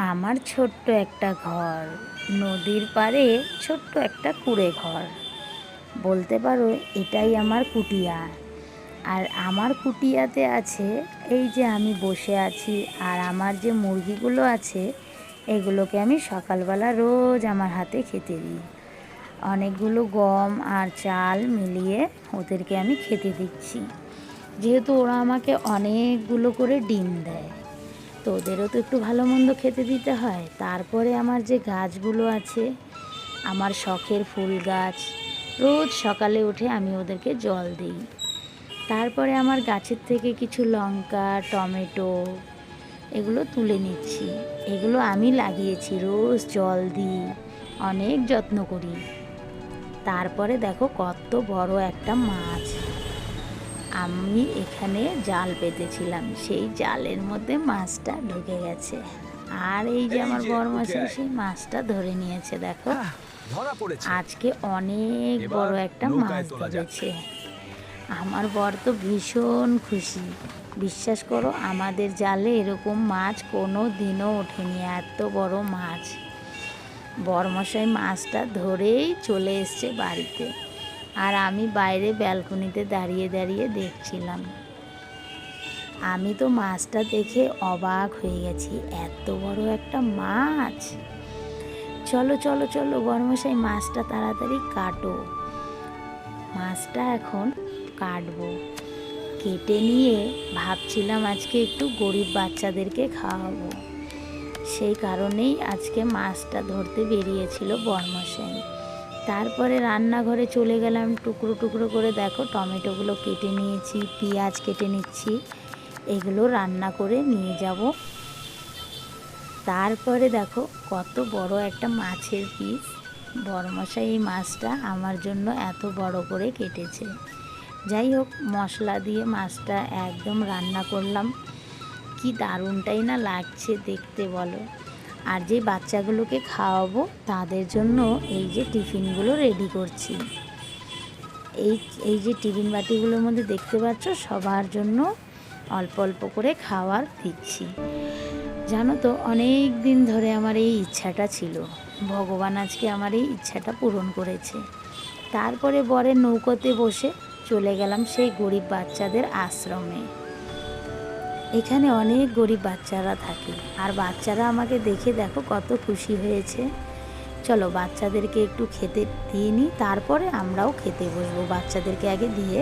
আমার ছোট্ট একটা ঘর, নদীর পাড়ে ছোট্ট একটা কুঁড়ে ঘর। বলতে পারো এটাই আমার কুটিয়া। আর আমার কুটিয়াতে আছে এই যে আমি বসে আছি, আর আমার যে মুরগিগুলো আছে এগুলোকে আমি সকালবেলা রোজ আমার হাতে খেতে দিই। অনেকগুলো গম আর চাল মিলিয়ে ওদেরকে আমি খেতে দিচ্ছি, যেহেতু ওরা আমাকে অনেকগুলো করে ডিম দেয়, তো ওদেরও তো একটু ভালো মন্দ খেতে দিতে হয়। তারপরে আমার যে গাছগুলো আছে, আমার শখের ফুল গাছ, রোজ সকালে উঠে আমি ওদেরকে জল দিই। তারপরে আমার গাছের থেকে কিছু লঙ্কা, টমেটো এগুলো তুলে নিচ্ছি। এগুলো আমি লাগিয়েছি, রোজ জল দিই, অনেক যত্ন করি। তারপরে দেখো কত বড় একটা মাছ, আমি এখানে জাল পেতেছিলাম, সেই জালের মধ্যে মাছটা ঢুকে গেছে। আর এই যে আমার বড়মশাই সেই মাছটা ধরে নিয়েছে। দেখো আজকে অনেক বড় একটা মাছ ধরেছে। আমার বর তো ভীষণ খুশি। বিশ্বাস করো, আমাদের জালে এরকম মাছ কোনো দিনও ওঠেনি, এত বড় মাছ। বড়মশাই মাছটা ধরেই চলে এসছে বাড়িতে, আর আমি বাইরে ব্যালকনিতে দাঁড়িয়ে দাঁড়িয়ে দেখছিলাম। আমি তো মাছটা দেখে অবাক হয়ে গেছি, এত বড় একটা মাছ। চলো চলো চলো বড়মশাই, মাছটা তাড়াতাড়ি কাটো। মাছটা এখন কাটবো। কেটে নিয়ে ভাবছিলাম আজকে একটু গরিব বাচ্চাদেরকে খাওয়াবো, সেই কারণেই আজকে মাছটা ধরতে বেরিয়েছিল বড়মশাই। তারপরে রান্নাঘরে চলে গেলাম, টুকরো টুকরো করে দেখো টমেটোগুলো কেটে নিয়েছি, পেঁয়াজ কেটে নিচ্ছি, এগুলো রান্না করে নিয়ে যাব। তারপরে দেখো কত বড় একটা মাছের পিস, বড়মশাই এই মাছটা আমার জন্য এত বড় করে কেটেছে। যাই হোক, মশলা দিয়ে মাছটা একদম রান্না করলাম, কি দারুণটাই না লাগছে দেখতে বলো। আর যে বাচ্চাগুলোকে খাওয়াবো তাদের জন্য এই যে টিফিনগুলো রেডি করছি। এই যে টিফিন বাটিগুলোর মধ্যে দেখতে পাচ্ছ, সবার জন্য অল্প অল্প করে খাবার দিচ্ছি। জানো তো, অনেক দিন ধরে আমার এই ইচ্ছাটা ছিল, ভগবান আজকে আমার এই ইচ্ছাটা পূরণ করেছে। তারপরে বরের নৌকোতে বসে চলে গেলাম সেই গরিব বাচ্চাদের আশ্রমে। এখানে অনেক গরিব বাচ্চারা থাকে, আর বাচ্চারা আমাকে দেখে দেখো কত খুশি হয়েছে। চলো বাচ্চাদেরকে একটু খেতে দিয়ে নিই, তারপরে আমরাও খেতে বসবো। বাচ্চাদেরকে আগে দিয়ে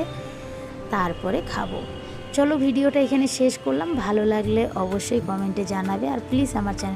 তারপরে খাবো। চলো ভিডিওটা এখানে শেষ করলাম। ভালো লাগলে অবশ্যই কমেন্টে জানাবে, আর প্লিজ আমার চ্যানেল